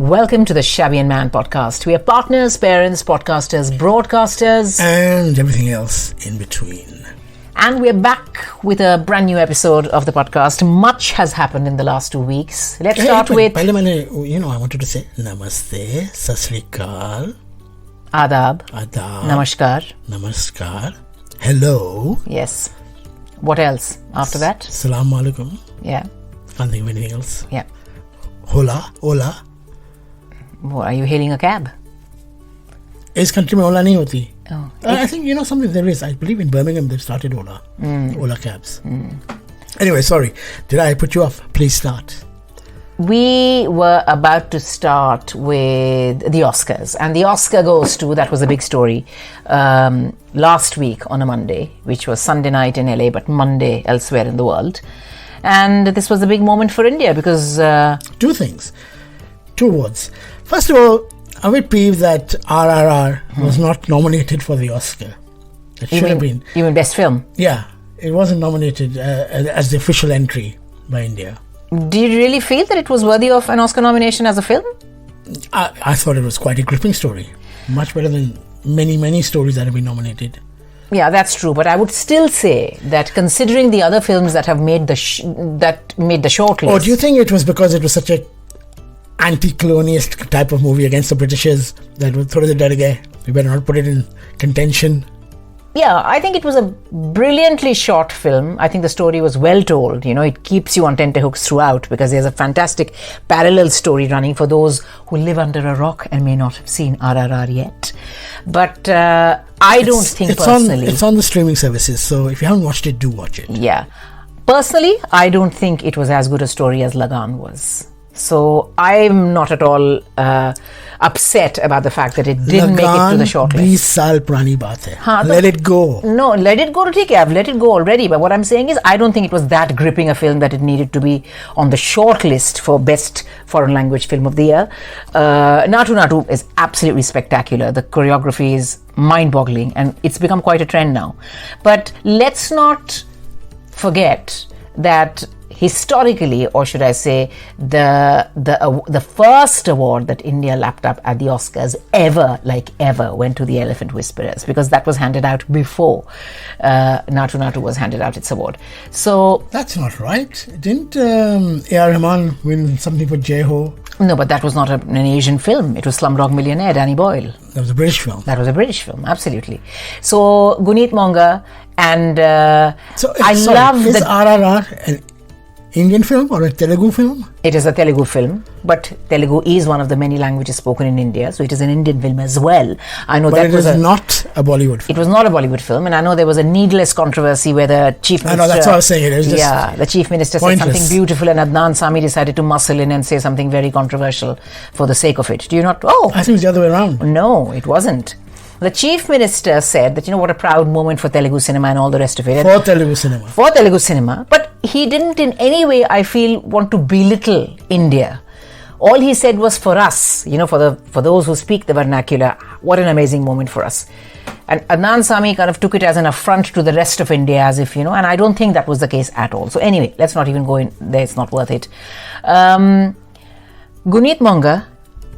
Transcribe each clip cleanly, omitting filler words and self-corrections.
Welcome to the Shabby And Man podcast. We are partners, parents, podcasters, broadcasters, and everything else in between. And we're back with a brand new episode of the podcast. Much has happened in the last 2 weeks. Let's start with... I wanted to say Namaste, Sat Sri Akal, Adab, Namaskar, Hello. Yes. What else after that? Assalamu alaikum. Yeah. Can't think of anything else. Yeah. Hola. What, are you hailing a cab? Is country mein Ola nahi hoti. Oh. I think something there is. I believe in Birmingham they've started Ola. Ola cabs. Anyway, sorry. Did I put you off? Please start. We were about to start with the Oscars, and the Oscar goes to, that was a big story, last week on a Monday, which was Sunday night in LA, but Monday elsewhere in the world. And this was a big moment for India because... Two things. Two words. First of all, I'm a bit peeved that RRR was not nominated for the Oscar. It should have been. You mean Best Film? Yeah. It wasn't nominated as the official entry by India. Do you really feel that it was worthy of an Oscar nomination as a film? I thought it was quite a gripping story. Much better than many stories that have been nominated. Yeah, that's true. But I would still say that considering the other films that have made the shortlist... Oh, do you think it was because it was such a anti-colonialist type of movie against the Britishers that would throw the dead again? We better not put it in contention. Yeah, I think it was a brilliantly shot film. I think the story was well told. It keeps you on tenterhooks throughout because there's a fantastic parallel story running for those who live under a rock and may not have seen RRR yet. But I don't think personally... It's on the streaming services, so if you haven't watched it, do watch it. Yeah. Personally, I don't think it was as good a story as Lagan was. So I'm not at all upset about the fact that it didn't make it to the shortlist. 20 saal purani baat hai. Let it go. No, let it go. Okay, I've let it go already. But what I'm saying is, I don't think it was that gripping a film that it needed to be on the shortlist for Best Foreign Language Film of the Year. Natu Natu is absolutely spectacular. The choreography is mind-boggling, and it's become quite a trend now. But let's not forget that historically, or should I say, the first award that India lapped up at the Oscars ever went to the Elephant Whisperers, because that was handed out before Natu Natu was handed out its award. So that's not right. Didn't A.R. Rahman win something for Jai Ho? No, but that was not an Asian film. It was Slumdog Millionaire, Danny Boyle. That was a British film. That was a British film, absolutely. So Guneet Monga and is RRR an Indian film or a Telugu film? It is a Telugu film, but Telugu is one of the many languages spoken in India, so it is an Indian film as well. I know, but that it was not a Bollywood film. It was not a Bollywood film, and I know there was a needless controversy where the chief minister... I know, that's what I was saying. It was just the chief minister pointless. said something beautiful, and Adnan Sami decided to muscle in and say something very controversial for the sake of it. Do you not... Oh! I think it was the other way around. No, it wasn't. The chief minister said that, what a proud moment for Telugu cinema and all the rest of it. For Telugu cinema. But he didn't in any way, I feel, want to belittle India. All he said was for us, for those who speak the vernacular, what an amazing moment for us. And Adnan Sami kind of took it as an affront to the rest of India, as if, and I don't think that was the case at all. So anyway, let's not even go in there, it's not worth it. Guneet Monga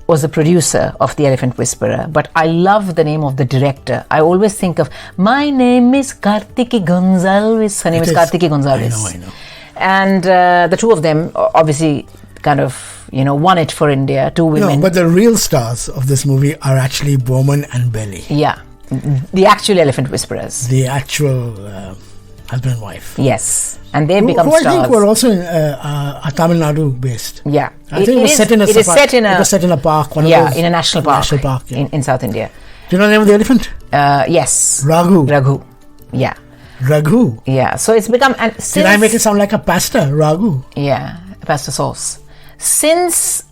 was the producer of The Elephant Whisperer, but I love the name of the director. I always think of, my name is Kartiki Gonzalez. Her name is Kartiki Gonzalez. I know. And the two of them obviously kind of, won it for India. Two women. No, but the real stars of this movie are actually Bowman and Belly. Yeah. The actual Elephant Whisperers. The actual husband and wife. Yes. And they've become stars. Who I think were also in Tamil Nadu based. Yeah. I think it was set in a park. In a national park. In South India. Do you know the name of the elephant? Yes. Ragu. Yeah. Ragu. Yeah. So it's become... Did I make it sound like a pasta? Ragu. Yeah. Pasta sauce. Since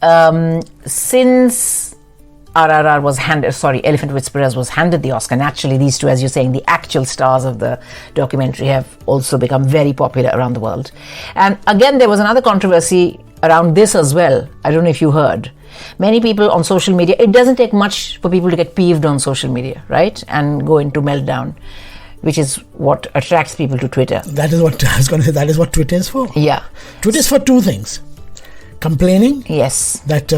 RRR was Elephant Whisperers was handed the Oscar. Naturally, these two, as you're saying, the actual stars of the documentary have also become very popular around the world. And again, there was another controversy around this as well. I don't know if you heard. Many people on social media, it doesn't take much for people to get peeved on social media, right? And go into meltdown, which is what attracts people to Twitter. That is what I was going to say. That is what Twitter is for. Yeah. Twitter is for two things. complaining. Yes. That,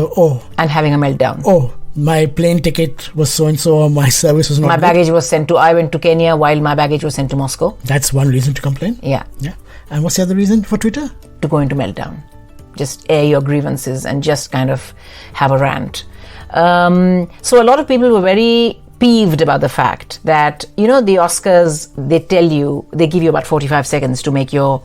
And having a meltdown. My plane ticket was so-and-so, or my service was not My good. baggage was sent to, I went to Kenya while my baggage was sent to Moscow. That's one reason to complain. Yeah. And what's the other reason for Twitter? To go into meltdown. Just air your grievances and just kind of have a rant. So a lot of people were very peeved about the fact that, the Oscars, they give you about 45 seconds to make your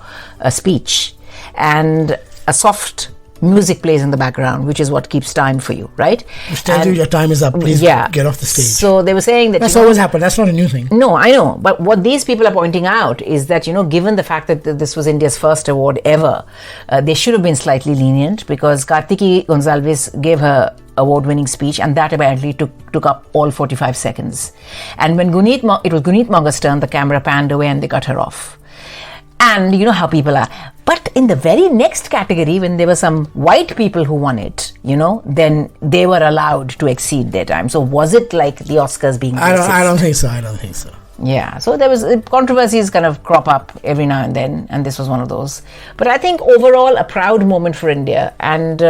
speech, and a soft music plays in the background, which is what keeps time for you, right? Which tells you your time is up, please get off the stage. So they were saying that... That's always happened, that's not a new thing. No, I know, but what these people are pointing out is that, given the fact that this was India's first award ever, they should have been slightly lenient, because Kartiki Gonzalez gave her award-winning speech, and that apparently took up all 45 seconds. And when it was Guneet Monger's turn, the camera panned away and they cut her off. And you know how people are. But in the very next category, when there were some white people who won it, then they were allowed to exceed their time. So was it like the Oscars being racist? I don't think so. Yeah, so there was controversies kind of crop up every now and then, and this was one of those. But I think overall a proud moment for India, and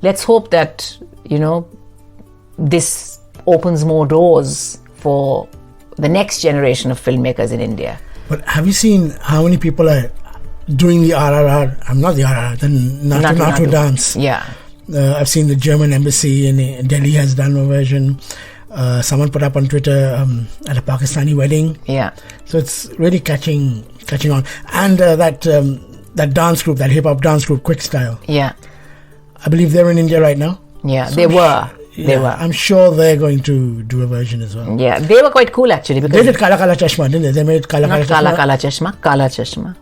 let's hope that, this opens more doors for the next generation of filmmakers in India. But have you seen how many people are doing the RRR? I'm not the RRR, the Natu Natu dance. Yeah. I've seen the German embassy in Delhi has done a version. Someone put up on Twitter at a Pakistani wedding. Yeah. So it's really catching on. And that dance group, that hip hop dance group, Quick Style. Yeah. I believe they're in India right now. Yeah, so they were. I'm sure they're going to do a version as well. Yeah, they were quite cool actually. Because they did Kala Kala Chashma, didn't they? They made Kala Kala Chashma. Kala Chashma.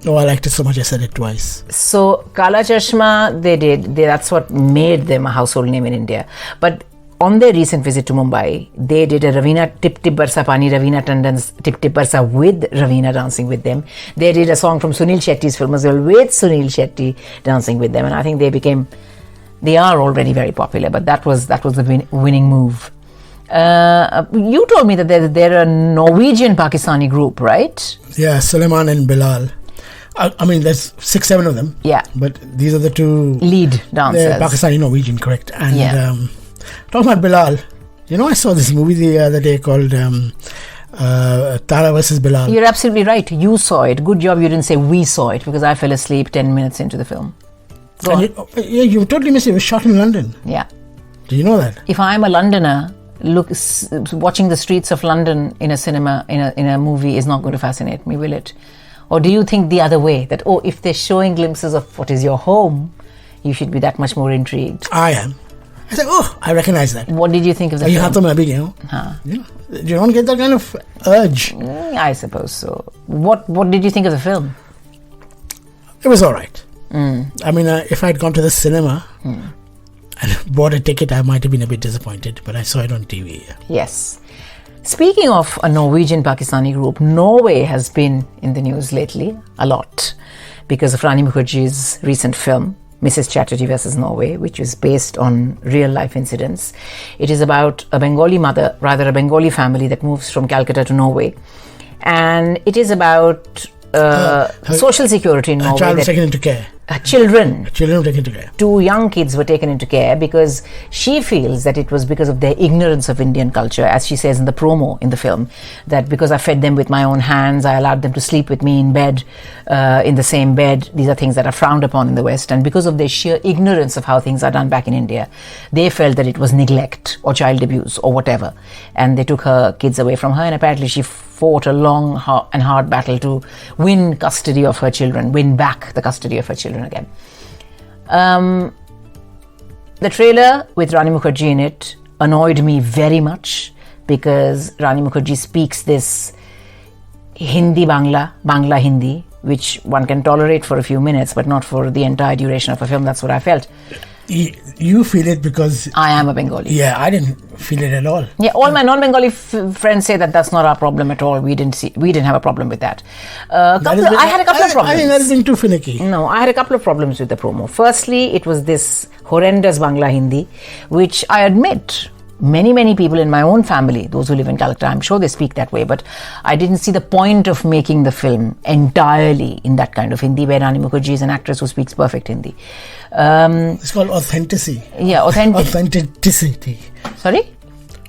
Oh, I liked it so much I said it twice. So Kala Chashma, they did. That's what made them a household name in India. But on their recent visit to Mumbai, they did a Ravina Tip Tip Barsa Pani, Ravina Tandon's Tip Tip Barsa with Ravina dancing with them. They did a song from Sunil Shetty's film as well with Sunil Shetty dancing with them, and I think they are already very popular, but that was the winning move. You told me that they're a Norwegian Pakistani group, right? Yeah, Suleiman and Bilal. I mean, there's 6-7 of them. Yeah. But these are the two lead dancers. They're Pakistani Norwegian, correct? And talking about Bilal, I saw this movie the other day called Tara versus Bilal. You're absolutely right. You saw it. Good job you didn't say we saw it, because I fell asleep 10 minutes into the film. You totally missed it. It was shot in London. Yeah. Do you know that? If I'm a Londoner, watching the streets of London in a cinema, in a movie is not going to fascinate me, will it? Or do you think the other way, that, if they're showing glimpses of what is your home, you should be that much more intrigued? I am. I said, I recognize that. What did you think of the film? You don't get that kind of urge. I suppose so. What did you think of the film? It was all right. I mean, if I'd gone to the cinema and bought a ticket, I might have been a bit disappointed, but I saw it on TV. Yes. Speaking of a Norwegian Pakistani group, Norway has been in the news lately a lot because of Rani Mukherjee's recent film, Mrs. Chatterjee vs. Norway, which is based on real life incidents. It is about a Bengali family that moves from Calcutta to Norway. And it is about social security in Norway. A child was taken into care. Children were taken into care. 2 young kids were taken into care because she feels that it was because of their ignorance of Indian culture, as she says in the promo in the film, that because I fed them with my own hands, I allowed them to sleep with me in bed, in the same bed. These are things that are frowned upon in the West, and because of their sheer ignorance of how things are done back in India, they felt that it was neglect or child abuse or whatever, and they took her kids away from her, and apparently she fought a long and hard battle to win custody of her children, win back the custody of her children again. The trailer with Rani Mukherjee in it annoyed me very much because Rani Mukherjee speaks this Bangla Hindi, which one can tolerate for a few minutes, but not for the entire duration of a film. That's what I felt. You feel it because I am a Bengali. Yeah, I didn't feel it at all. Yeah, all my non-Bengali friends say that that's not our problem at all. We didn't have a problem with that. I had a couple of problems. I think that has been too finicky. No, I had a couple of problems with the promo. Firstly, it was this horrendous Bangla Hindi, which I admit many people in my own family, those who live in Calcutta, I'm sure they speak that way, but I didn't see the point of making the film entirely in that kind of Hindi, where Rani Mukherjee is an actress who speaks perfect Hindi. It's called authenticity. Yeah, Authenticity. Sorry?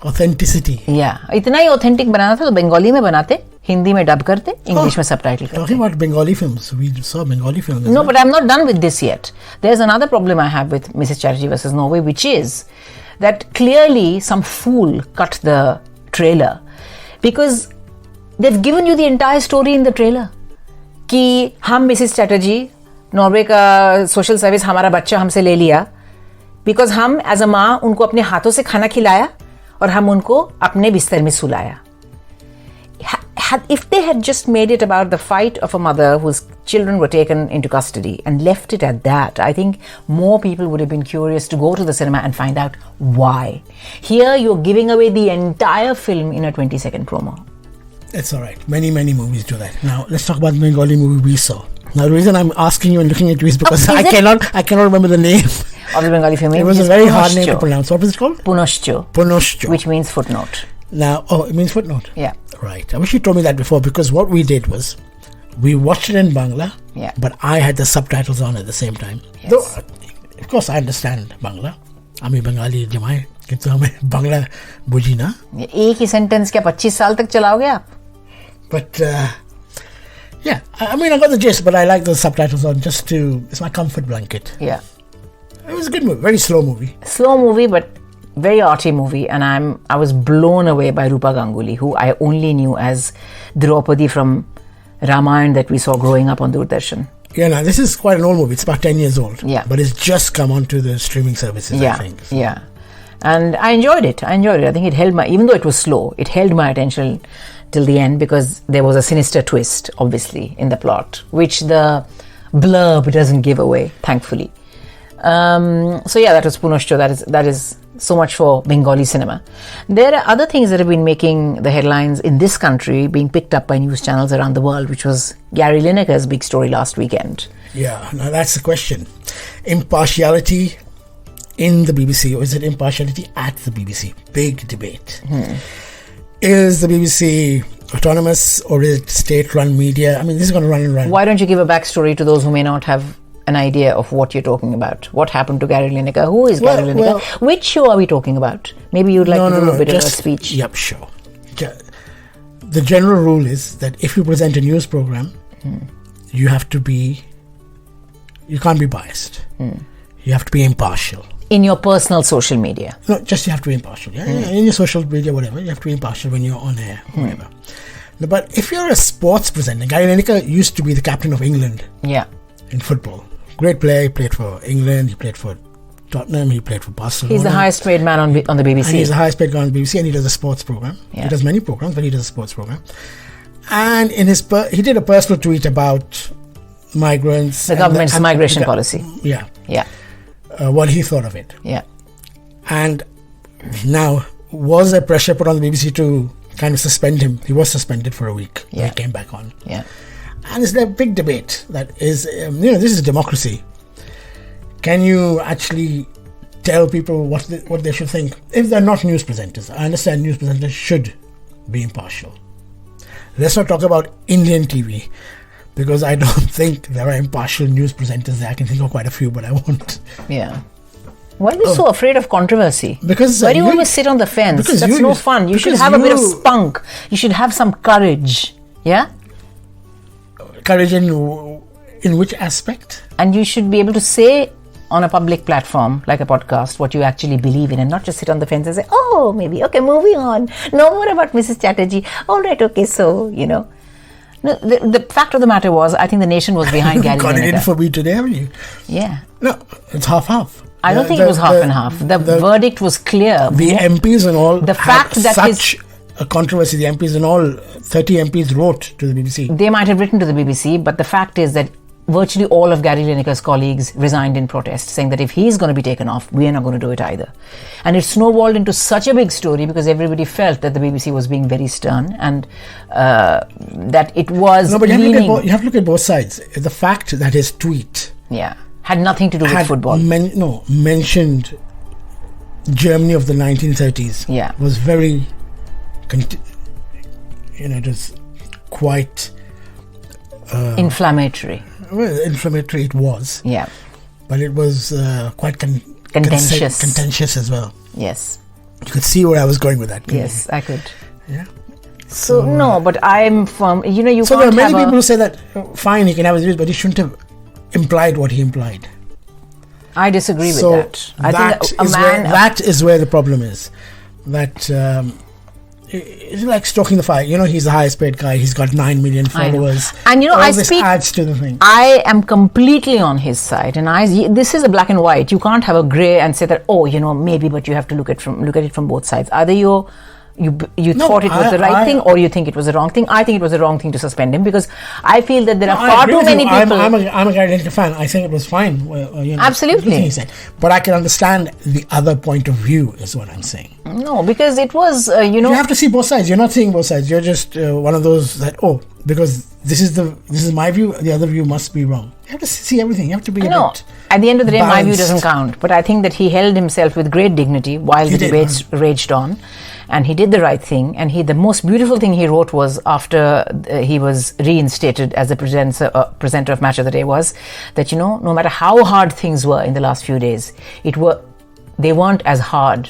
Authenticity. Yeah. इतना ही authentic बनाना था तो बंगाली में बनाते, हिंदी में dub करते, English में subtitle करते. Talking about Bengali films, we saw Bengali films. No, but I'm not done with this yet. There's another problem I have with Mrs. Chatterjee versus Norway, which is that clearly some fool cut the trailer because they've given you the entire story in the trailer. कि हम Mrs. Chatterjee, Norway का social service हमारा बच्चा हमसे ले लिया because हम as a माँ उनको अपने हाथों से खाना खिलाया और हम उनको अपने बिस्तर में सुलाया. If they had just made it about the fight of a mother whose children were taken into custody and left it at that, I think more people would have been curious to go to the cinema and find out why. Here you're giving away the entire film in a 20-second promo. It's all right. Many movies do that. Now let's talk about the Bengali movie we saw. Now the reason I'm asking you and looking at you is because I cannot remember the name of the Bengali film. It was a very hard name to pronounce. What was it called? Punoshcho. Which means footnote. Now, it means footnote? Yeah. Right. I wish you told me that before, because what we did was we watched it in Bangla, but I had the subtitles on at the same time. Yes. Though, of course, I understand Bangla. I'm a Bengali jamai. किंतु हमें बांग्ला बुझी ना. एक ही sentence क्या 25 साल तक चलाओगे आप? But yeah, I mean I got the gist, but I like the subtitles on just to. It's my comfort blanket. Yeah. It was a good movie, very slow movie. Slow movie, but very arty movie, and I was blown away by Rupa Ganguly, who I only knew as Draupadi from Ramayana that we saw growing up on Doordarshan. Yeah, now this is quite an old movie. It's about 10 years old. Yeah. But it's just come onto the streaming services, I think. So. Yeah. And I enjoyed it. I think it held even though it was slow, it held my attention till the end because there was a sinister twist, obviously, in the plot, which the blurb doesn't give away, thankfully. So yeah, that was Punoshcho. That is so much for Bengali cinema. There are other things that have been making the headlines in this country, being picked up by news channels around the world, which was Gary Lineker's big story last weekend. Yeah, now that's the question. Impartiality in the BBC, or is it impartiality at the BBC? Big debate. Is the BBC autonomous or is it state-run media? I mean, this is going to run and run. Why don't you give a backstory to those who may not have an idea of what you're talking about? What happened to Gary Lineker? Who is Gary Lineker? Which show are we talking about? Maybe you'd like to do a bit of a speech. Yep, sure. The general rule is that if you present a news program, you can't be biased. You have to be impartial. In your personal social media? No, just you have to be impartial. Yeah? In your social media, whatever, you have to be impartial when you're on air, whatever. No, but if you're a sports presenter, Gary Lineker used to be the captain of England. Yeah. In football. Great player. He played for England. He played for Tottenham. He played for Barcelona. He's the highest paid man on the BBC. And he's the highest paid man on the BBC, and he does a sports program. Yeah. He does many programs, but he does a sports program. And in his he did a personal tweet about migrants. The government's migration policy. Yeah. Yeah. What he thought of it. Yeah. And now, was there pressure put on the BBC to kind of suspend him? He was suspended for a week. Yeah. He came back on. Yeah. And it's a big debate that is, this is democracy. Can you actually tell people what they should think? If they're not news presenters, I understand news presenters should be impartial. Let's not talk about Indian TV, because I don't think there are impartial news presenters there. I can think of quite a few, but I won't. Yeah. Why are you so afraid of controversy? Because why do you always sit on the fence? That's no fun. You should have a bit of spunk. You should have some courage. Yeah? Courage in which aspect? And you should be able to say on a public platform like a podcast what you actually believe in, and not just sit on the fence and say, oh, maybe, okay, moving on. No more about Mrs. Chatterjee. All right, okay, so, No, the fact of the matter was, I think the nation was behind Gary Lineker. Got it in for me today, haven't you? Yeah. No, it's half-half. I don't think it was half and half. The verdict was clear. The MPs and all. The fact that such a controversy. The MPs and all, 30 MPs wrote to the BBC. They might have written to the BBC, but the fact is that virtually all of Gary Lineker's colleagues resigned in protest, saying that if he's going to be taken off, we are not going to do it either. And it snowballed into such a big story because everybody felt that the BBC was being very stern and that it was. No, but you have to look at both sides. The fact that his tweet had nothing to do with football. Mentioned Germany of the 1930s Yeah. was very, it was quite inflammatory. well, inflammatory. It was, Yeah. but it was quite contentious as well. Yes. You could see where I was going with that. couldn't Yes, I could. you? Yeah. So no, but I'm from. You So there are can't many have people who say that fine, he can have his views, but he shouldn't have implied what he implied. I disagree with So that. I think a man. that is where the problem is. That it's like stoking the fire. He's the highest paid guy. He's got 9 million I know. followers. And All I this speak. adds to the thing. I am completely on his side, and this is a black and white. You can't have a grey and say that maybe, but you have to look at it from both sides. Either you thought it was the right thing, or you think it was the wrong thing. I think it was the wrong thing to suspend him, because I feel that there are far too many people. I'm a Gary Lineker fan. I think it was fine. Absolutely. Everything he said. But I can understand the other point of view, is what I'm saying. No, because it was You have to see both sides. You're not seeing both sides. You're just one of those that because this is my view, the other view must be wrong. You have to see everything. You have to be at the end of the day, my view balanced. doesn't count. But I think that he held himself with great dignity while the debates raged on, and he did the right thing. And the most beautiful thing he wrote was, after he was reinstated as the presenter of Match of the Day, was that no matter how hard things were in the last few days, they weren't as hard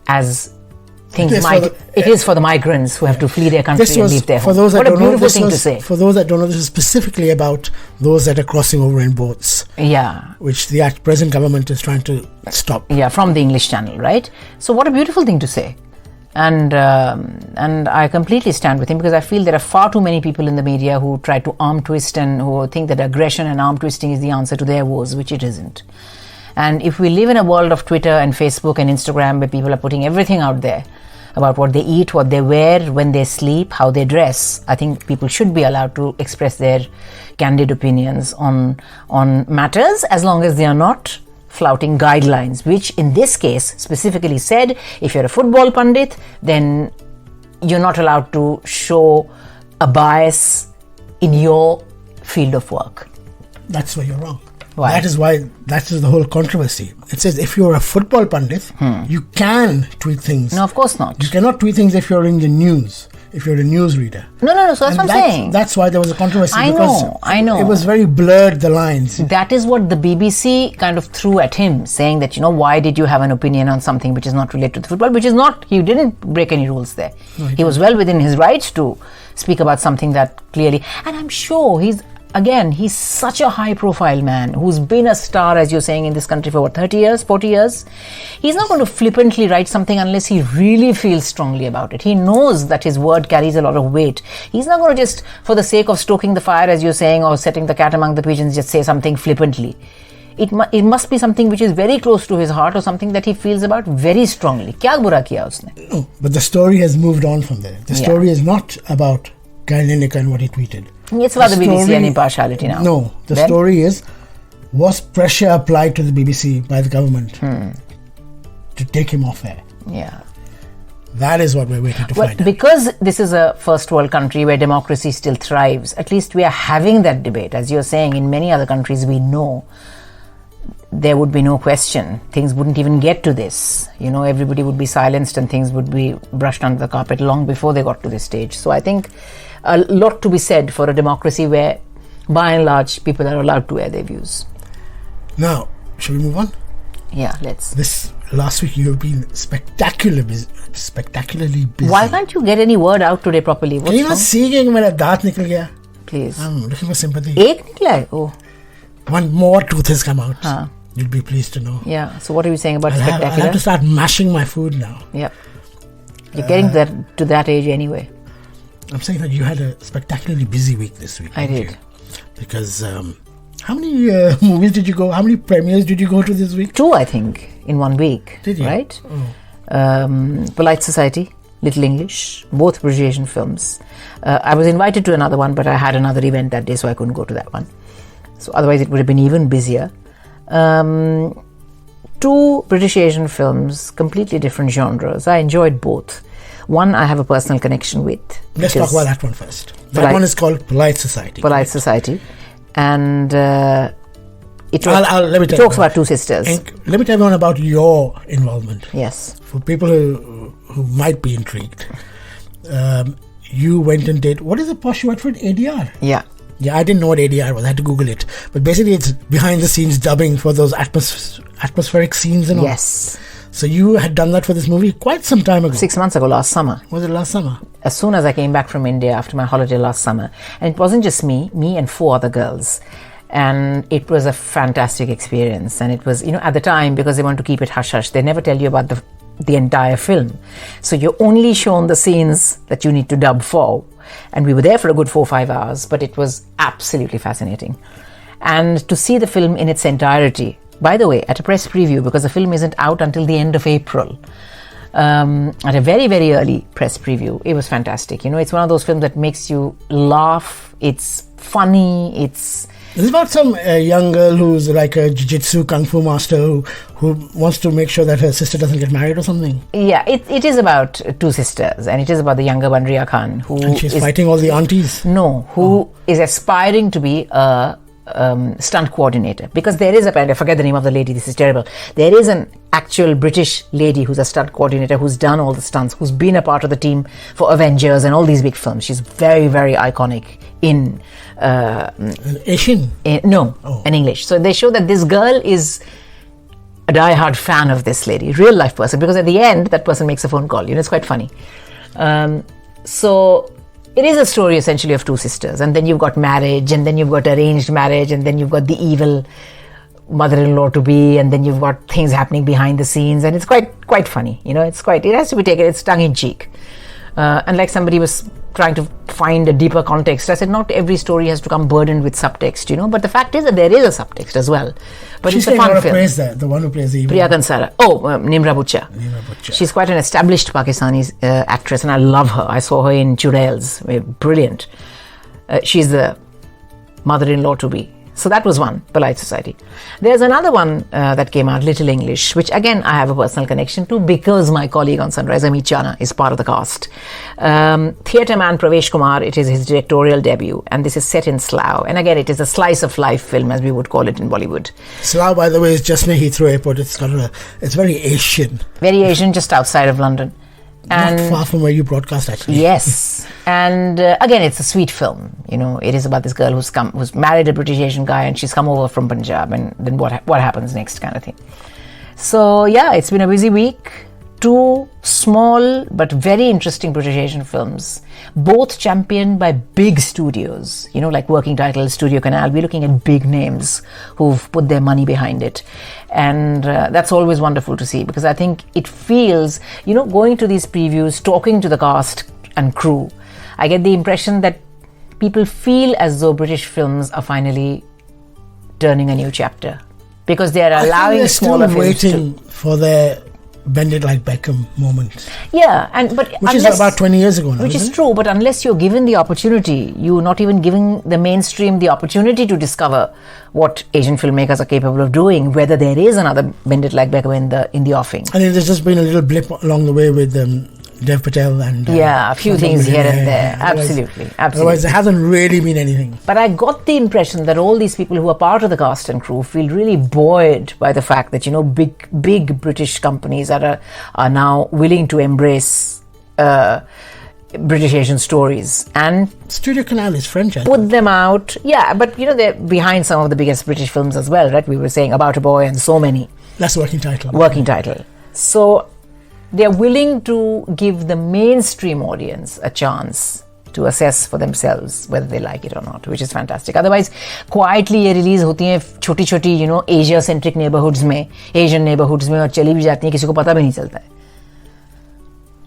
as things it is for the migrants who have to flee their country and leave their home. What a beautiful thing to say. For those that don't know, this is specifically about those that are crossing over in boats. Yeah. Which the present government is trying to stop. Yeah, from the English Channel, right? So what a beautiful thing to say. And I completely stand with him, because I feel there are far too many people in the media who try to arm twist and who think that aggression and arm twisting is the answer to their woes, which it isn't. And if we live in a world of Twitter and Facebook and Instagram, where people are putting everything out there about what they eat, what they wear, when they sleep, how they dress, I think people should be allowed to express their candid opinions on matters, as long as they are not flouting guidelines, which in this case specifically said, if you're a football pundit, then you're not allowed to show a bias in your field of work. That's where you're wrong. Why? That is the whole controversy. It says if you're a football pundit, you can tweet things. No, of course not. You cannot tweet things if you're in the news, if you're a newsreader. No, so that's what I'm saying. That's why there was a controversy. I know. It was very blurred, the lines. That is what the BBC kind of threw at him, saying that, why did you have an opinion on something which is not related to the football, which is not, he didn't break any rules there. No, he was well within his rights to speak about something that clearly, and I'm sure he's such a high-profile man who's been a star, as you're saying, in this country for 30 years, 40 years. He's not going to flippantly write something unless he really feels strongly about it. He knows that his word carries a lot of weight. He's not going to just, for the sake of stoking the fire, as you're saying, or setting the cat among the pigeons, just say something flippantly. It must be something which is very close to his heart, or something that he feels about very strongly. Kya bura kiya usne? No, but the story has moved on from there. The story is not about Gary Lineker and what he tweeted. It's about the BBC and Impartiality now. No, the story is, was pressure applied to the BBC by the government to take him off air? Yeah. That is what we're waiting to find out. Because this is a first world country where democracy still thrives, at least we are having that debate. As you're saying, in many other countries we know there would be no question. Things wouldn't even get to this. Everybody would be silenced and things would be brushed under the carpet long before they got to this stage. So I think a lot to be said for a democracy where, by and large, people are allowed to air their views. Now, shall we move on? Yeah, let's. This last week you've been spectacularly busy. Why can't you get any word out today properly? Can you not see कि मेरा दांत निकल गया? Please. I'm looking for sympathy. एक निकला है? Oh. One more tooth has come out. You'd be pleased to know. Yeah. So what are you saying about spectacular? I have to start mashing my food now. Yep. You're getting to that age anyway. I'm saying that you had a spectacularly busy week this week. I did. Because how many movies did you go? How many premieres did you go to this week? 2, I think, in 1 week. Did you? Right? Polite Society, Little English, both British Asian films. I was invited to another one, but I had another event that day, so I couldn't go to that one. So otherwise it would have been even busier. 2 British Asian films, completely different genres. I enjoyed both. One I have a personal connection with. Let's talk about that one first. That one is called Polite Society. Polite Society. And let me tell talks you. about two sisters. And let me tell you about your involvement. Yes. For people who might be intrigued, you went and did, what is the posh word for it? ADR? Yeah. Yeah, I didn't know what ADR was. I had to Google it. But basically, it's behind the scenes dubbing for those atmospheric scenes and all. Yes. So you had done that for this movie quite some time ago. 6 months ago, last summer. Was it last summer? As soon as I came back from India after my holiday last summer. And it wasn't just me and 4 other girls. And it was a fantastic experience. And it was, at the time, because they want to keep it hush-hush, they never tell you about the entire film. So you're only shown the scenes that you need to dub for. And we were there for a good 4 or 5 hours, but it was absolutely fascinating. And to see the film in its entirety, by the way, at a press preview, because the film isn't out until the end of April, at a very, very early press preview, it was fantastic. It's one of those films that makes you laugh. It's funny. It's about some young girl who's like a jiu-jitsu kung fu master who wants to make sure that her sister doesn't get married or something. Yeah, it is about 2 sisters, and it is about the younger Banriya Khan, and she's fighting all the aunties. Who is aspiring to be a stunt coordinator, because there is I forget the name of the lady, this is terrible. There is an actual British lady who's a stunt coordinator, who's done all the stunts, who's been a part of the team for Avengers and all these big films. She's very, very iconic in Asian? In English. So they show that this girl is a die-hard fan of this lady, real life person, because at the end that person makes a phone call. It's quite funny. So it is a story essentially of 2 sisters, and then you've got marriage, and then you've got arranged marriage, and then you've got the evil mother-in-law to be, and then you've got things happening behind the scenes, and it's quite funny. It has to be taken, it's tongue-in-cheek. And like somebody was trying to find a deeper context, I said not every story has to come burdened with subtext, but the fact is that there is a subtext as well. But she's it's a fun film. Praise that, the one who plays the evil. Priya Kansara. Nimra Bucha. She's quite an established Pakistani actress, and I love her. I saw her in Churels. Brilliant. She's the mother-in-law to be. So that was one, Polite Society. There's another one that came out, Little English, which again I have a personal connection to because my colleague on Sunrise, Amit Chana, is part of the cast. Theatre man Pravesh Kumar, it is his directorial debut, and this is set in Slough. And again, it is a slice of life film, as we would call it in Bollywood. Slough, by the way, is just near Heathrow Airport. It's very Asian. Very Asian, just outside of London. And not far from where you broadcast, actually. Yes. And again, it's a sweet film. It is about this girl who's married a British Asian guy, and she's come over from Punjab, and then what happens next kind of thing. So yeah, it's been a busy week. 2 small but very interesting British Asian films, both championed by big studios, like Working Title, Studio Canal. We're looking at big names who've put their money behind it. And that's always wonderful to see, because I think it feels, going to these previews, talking to the cast and crew, I get the impression that people feel as though British films are finally turning a new chapter, because they are allowing smaller films to... waiting for their Bend It Like Beckham moment. Yeah, which is about 20 years ago now. Which is true, but unless you're given the opportunity, you're not even giving the mainstream the opportunity to discover what Asian filmmakers are capable of doing, whether there is another Bend It Like Beckham in the offing. I think there's just been a little blip along the way with Dev Patel and... a few things here and there. Absolutely. Otherwise, there hasn't really been anything. But I got the impression that all these people who are part of the cast and crew feel really buoyed by the fact that, big British companies are now willing to embrace British Asian stories and... Studio Canal is French, put them out. Yeah, but, they're behind some of the biggest British films as well, right? We were saying About a Boy and so many. That's Working Title. Working Title. So... they're willing to give the mainstream audience a chance to assess for themselves whether they like it or not, which is fantastic. Otherwise, quietly ये release होती हैं छोटी-छोटी, Asia-centric neighborhoods में, Asian neighborhoods में, और चली भी जाती हैं, किसी को पता भी नहीं चलता है.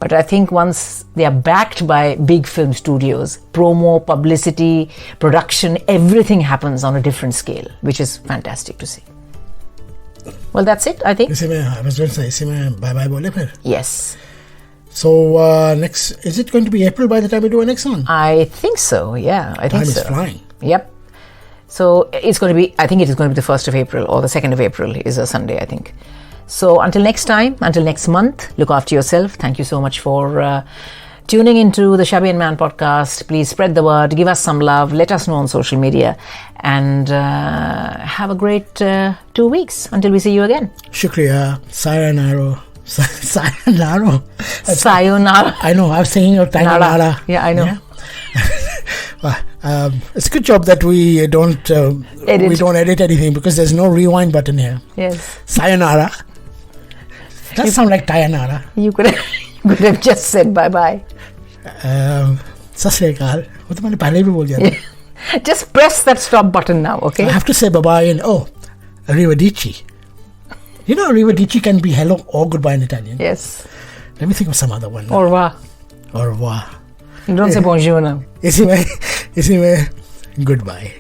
But I think once they are backed by big film studios, promo, publicity, production, everything happens on a different scale, which is fantastic to see. Well, that's it, I think. I was going to say, bye-bye bole phir. Yes. So, next, is it going to be April by the time we do our next one? I think so, yeah. I think so. Time is flying. Yep. So, it's going to be, I think it is going to be the 1st of April or the 2nd of April is a Sunday, I think. So, until next time, until next month, look after yourself. Thank you so much for tuning into the Shabby And Man podcast. Please spread the word, give us some love, let us know on social media, and have a great 2 weeks until we see you again. Shukriya. Sayonara. Sayonara. Sayonara. I know. I was singing your Sayonara. Yeah, I know. Yeah? It's a good job that we don't edit anything, because there's no rewind button here. Yes. Sayonara. Does sound like Tayanara. You could have just said bye-bye. Sasrikal. वो तो मैंने पहले भी बोल दिया था. Just press that stop button now, okay? I have to say bye-bye in arrivederci. You know, arrivederci can be hello or goodbye in Italian. Yes. Let me think of some other one. Au revoir. Au revoir. Don't say bonjour now. इसी में goodbye.